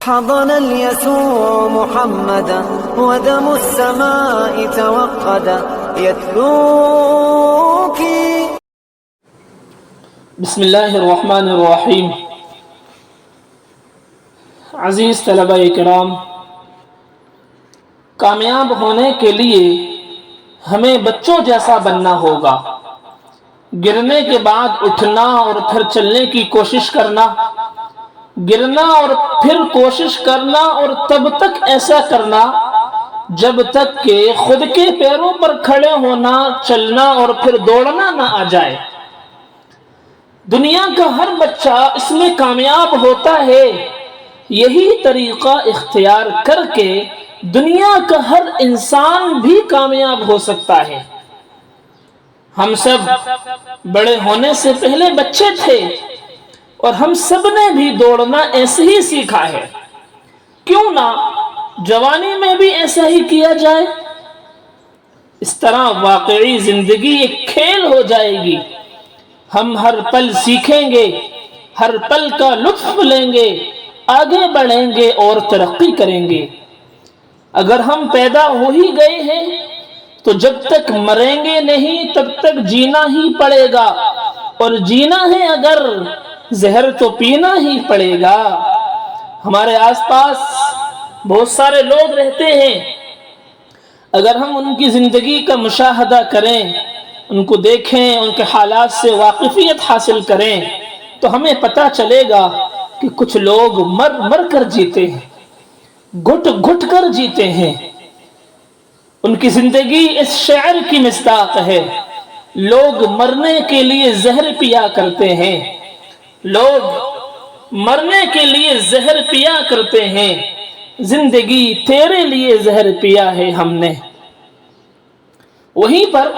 حضن اليسوع محمدا ودم السماء توقدا يتلوك. بسم اللہ الرحمن الرحیم. عزیز طلبہ کرام، کامیاب ہونے کے لیے ہمیں بچوں جیسا بننا ہوگا. گرنے کے بعد اٹھنا اور پھر چلنے کی کوشش کرنا، گرنا اور پھر کوشش کرنا، اور تب تک ایسا کرنا جب تک کہ خود کے پیروں پر کھڑے ہونا، چلنا اور پھر دوڑنا نہ آ جائے. دنیا کا ہر بچہ اس میں کامیاب ہوتا ہے. یہی طریقہ اختیار کر کے دنیا کا ہر انسان بھی کامیاب ہو سکتا ہے. ہم سب بڑے ہونے سے پہلے بچے تھے اور ہم سب نے بھی دوڑنا ایسے ہی سیکھا ہے. کیوں نہ جوانی میں بھی ایسا ہی کیا جائے؟ اس طرح واقعی زندگی ایک کھیل ہو جائے گی. ہم ہر پل سیکھیں گے، ہر پل کا لطف لیں گے، آگے بڑھیں گے اور ترقی کریں گے. اگر ہم پیدا ہو ہی گئے ہیں تو جب تک مریں گے نہیں تب تک جینا ہی پڑے گا، اور جینا ہے اگر زہر تو پینا ہی پڑے گا. ہمارے آس پاس بہت سارے لوگ رہتے ہیں. اگر ہم ان کی زندگی کا مشاہدہ کریں، ان کو دیکھیں، ان کے حالات سے واقفیت حاصل کریں، تو ہمیں پتہ چلے گا کہ کچھ لوگ مر مر کر جیتے ہیں، گھٹ گھٹ کر جیتے ہیں. ان کی زندگی اس شعر کی مصداق ہے: لوگ مرنے کے لیے زہر پیا کرتے ہیں، لوگ مرنے کے لیے زہر پیا کرتے ہیں، زندگی تیرے لیے زہر پیا ہے ہم نے. وہیں پر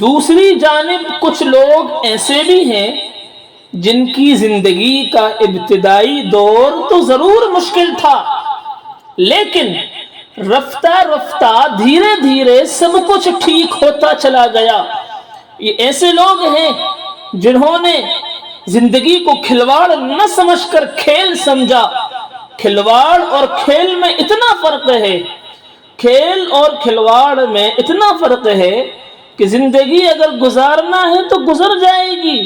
دوسری جانب کچھ لوگ ایسے بھی ہیں جن کی زندگی کا ابتدائی دور تو ضرور مشکل تھا، لیکن رفتہ رفتہ دھیرے دھیرے سب کچھ ٹھیک ہوتا چلا گیا. یہ ایسے لوگ ہیں جنہوں نے زندگی کو کھلواڑ نہ سمجھ کر کھیل سمجھا. کھلواڑ اور کھیل میں اتنا فرق ہے، کھیل اور کھلواڑ میں اتنا فرق ہے کہ زندگی اگر گزارنا ہے تو گزر جائے گی،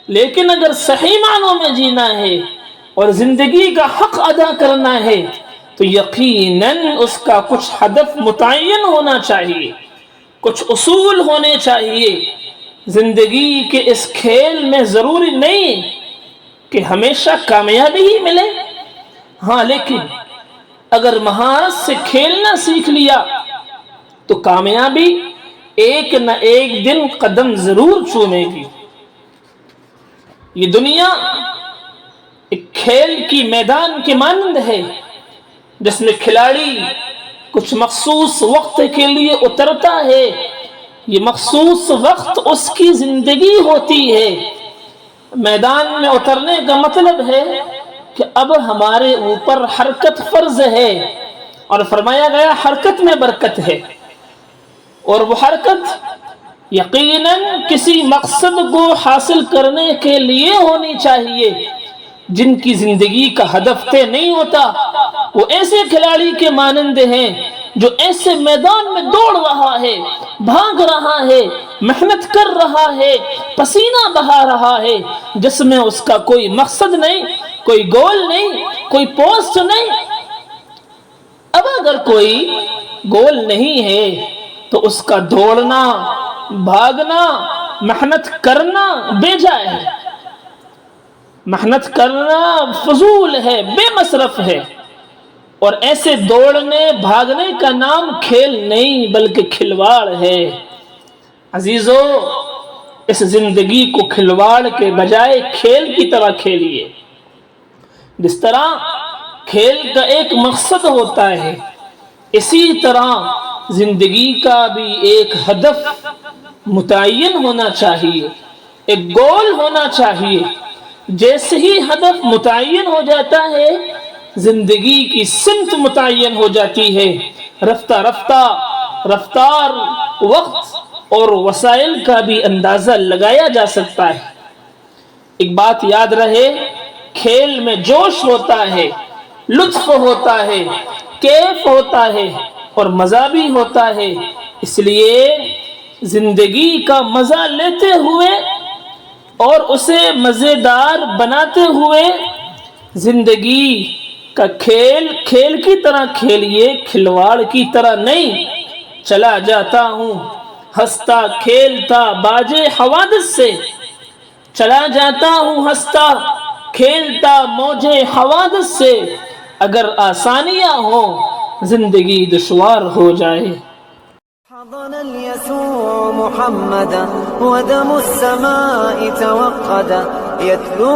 لیکن اگر صحیح معنوں میں جینا ہے اور زندگی کا حق ادا کرنا ہے تو یقیناً اس کا کچھ ہدف متعین ہونا چاہیے، کچھ اصول ہونے چاہیے. زندگی کے اس کھیل میں ضروری نہیں کہ ہمیشہ کامیابی ہی ملے. ہاں، لیکن اگر مہارت سے کھیلنا سیکھ لیا تو کامیابی ایک نہ ایک دن قدم ضرور چومے گی. یہ دنیا ایک کھیل کی میدان کے مانند ہے جس میں کھلاڑی کچھ مخصوص وقت کے لیے اترتا ہے. یہ مخصوص وقت اس کی زندگی ہوتی ہے. میدان میں اترنے کا مطلب ہے کہ اب ہمارے اوپر حرکت فرض ہے، اور فرمایا گیا حرکت میں برکت ہے. اور وہ حرکت یقیناً کسی مقصد کو حاصل کرنے کے لیے ہونی چاہیے. جن کی زندگی کا ہدف طے نہیں ہوتا وہ ایسے کھلاڑی کے مانند ہیں جو ایسے میدان میں دوڑ رہا ہے، بھاگ رہا ہے، محنت کر رہا ہے، پسینہ بہا رہا ہے، جس میں اس کا کوئی مقصد نہیں، کوئی گول نہیں، کوئی پوسٹ نہیں. اب اگر کوئی گول نہیں ہے تو اس کا دوڑنا، بھاگنا، محنت کرنا بیجا ہے. محنت کرنا فضول ہے، بے مصرف ہے. اور ایسے دوڑنے بھاگنے کا نام کھیل نہیں بلکہ کھلواڑ ہے. عزیزو، اس زندگی کو کھلواڑ کے بجائے کھیل کی طرح کھیلیے. جس طرح کھیل کا ایک مقصد ہوتا ہے، اسی طرح زندگی کا بھی ایک ہدف متعین ہونا چاہیے، ایک گول ہونا چاہیے. جیسے ہی ہدف متعین ہو جاتا ہے زندگی کی سمت متعین ہو جاتی ہے. رفتہ رفتہ رفتار، وقت اور وسائل کا بھی اندازہ لگایا جا سکتا ہے. ایک بات یاد رہے، کھیل میں جوش ہوتا ہے، لطف ہوتا ہے، کیف ہوتا ہے اور مزہ بھی ہوتا ہے۔ اس لیے زندگی کا مزہ لیتے ہوئے اور اسے مزیدار بناتے ہوئے زندگی کا کھیل کھیل کی طرح کھیلیے، کھلواڑ کی طرح نہیں۔ چلا جاتا ہوں ہنستا کھیلتا باجے حوادث سے، چلا جاتا ہوں ہنستا کھیلتا موجے حوادث سے، اگر آسانیاں ہوں زندگی دشوار ہو جائے۔ حضن اليسوع محمدا ودم السماء توقدا يتلو